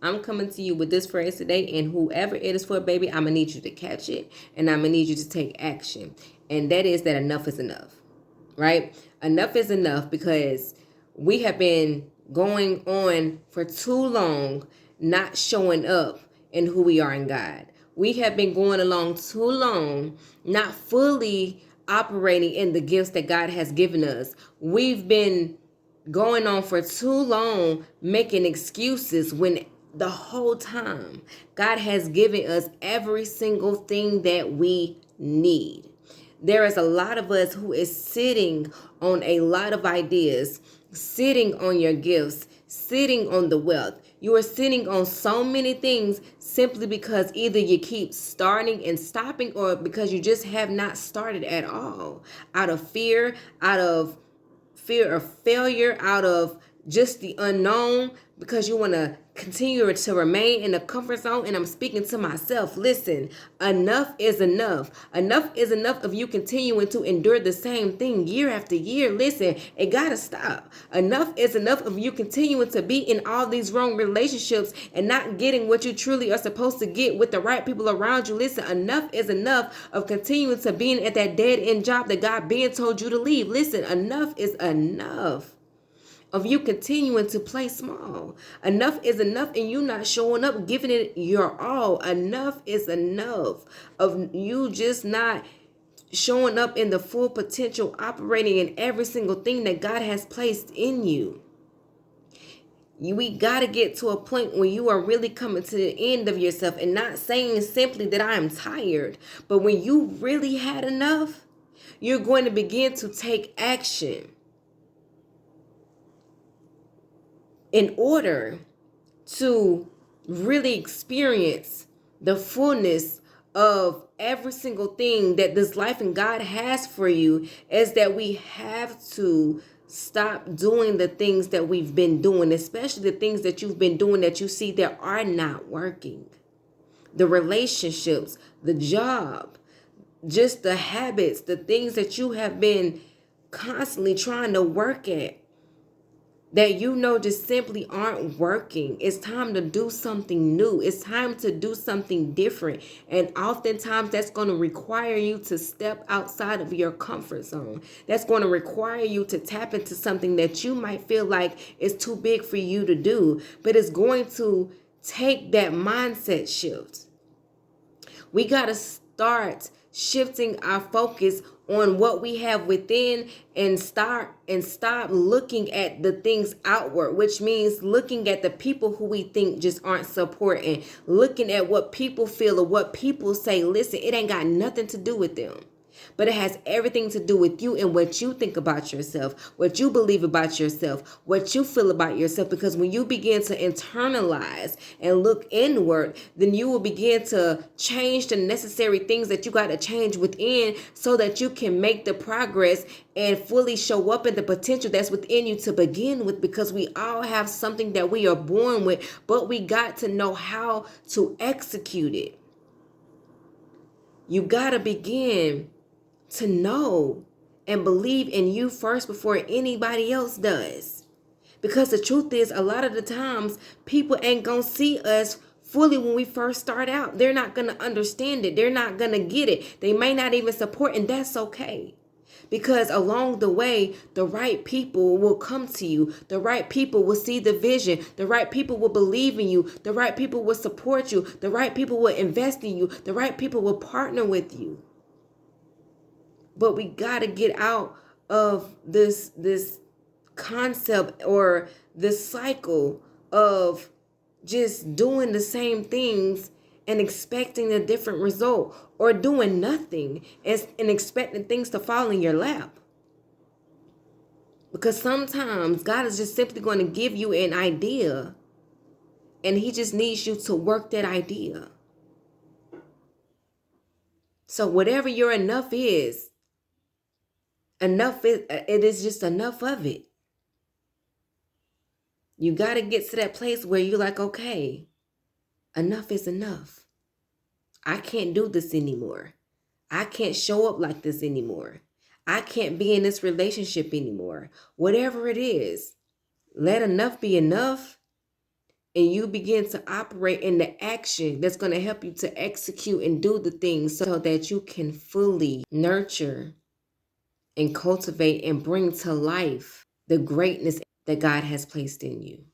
I'm coming to you with this phrase today, and whoever it is for, baby, I'm going to need you to catch it, and I'm going to need you to take action. And that is that enough is enough, right? Enough is enough, because we have been going on for too long not showing up in who we are in God. We have been going along too long not fully operating in the gifts that God has given us. We've been going on for too long making excuses when the whole time God has given us every single thing that we need. There is a lot of us who is sitting on a lot of ideas, sitting on your gifts, sitting on the wealth. You are sitting on so many things simply because either you keep starting and stopping, or because you just have not started at all, out of fear of failure, out of just the unknown, because you want to continue to remain in the comfort zone. And I'm speaking to myself. Listen, enough is enough. Enough is enough of you continuing to endure the same thing year after year. Listen, it gotta stop. Enough is enough of you continuing to be in all these wrong relationships and not getting what you truly are supposed to get with the right people around you. Listen, enough is enough of continuing to being at that dead end job that God been told you to leave. Listen, enough is enough of you continuing to play small. Enough is enough and you not showing up, giving it your all. Enough is enough of you just not showing up in the full potential, operating in every single thing that God has placed in you. We got to get to a point where you are really coming to the end of yourself and not saying simply that I am tired, but when you really had enough, you're going to begin to take action in order to really experience the fullness of every single thing that this life and God has for you. Is that we have to stop doing the things that we've been doing, especially the things that you've been doing that you see that are not working. The relationships, the job, just the habits, the things that you have been constantly trying to work at, that you know just simply aren't working. It's time to do something new. It's time to do something different. And oftentimes that's going to require you to step outside of your comfort zone. That's going to require you to tap into something that you might feel like is too big for you to do. But it's going to take that mindset shift. We got to start shifting our focus on what we have within and stop looking at the things outward, which means looking at the people who we think just aren't supporting, looking at what people feel or what people say. Listen, it ain't got nothing to do with them, but it has everything to do with you and what you think about yourself, what you believe about yourself, what you feel about yourself. Because when you begin to internalize and look inward, then you will begin to change the necessary things that you got to change within so that you can make the progress and fully show up in the potential that's within you to begin with. Because we all have something that we are born with, but we got to know how to execute it. You got to begin to know and believe in you first before anybody else does. Because the truth is, a lot of the times people ain't gonna see us fully when we first start out. They're not gonna understand it. They're not gonna get it. They may not even support, and that's okay. Because along the way, the right people will come to you. The right people will see the vision. The right people will believe in you. The right people will support you. The right people will invest in you. The right people will partner with you. But we got to get out of this concept or this cycle of just doing the same things and expecting a different result, or doing nothing and expecting things to fall in your lap. Because sometimes God is just simply going to give you an idea and he just needs you to work that idea. So whatever your enough is, it is just enough of it. You got to get to that place where you're like, okay, enough is enough. I can't do this anymore. I can't show up like this anymore. I can't be in this relationship anymore. Whatever it is, let enough be enough and you begin to operate in the action that's going to help you to execute and do the things so that you can fully nurture and cultivate and bring to life the greatness that God has placed in you.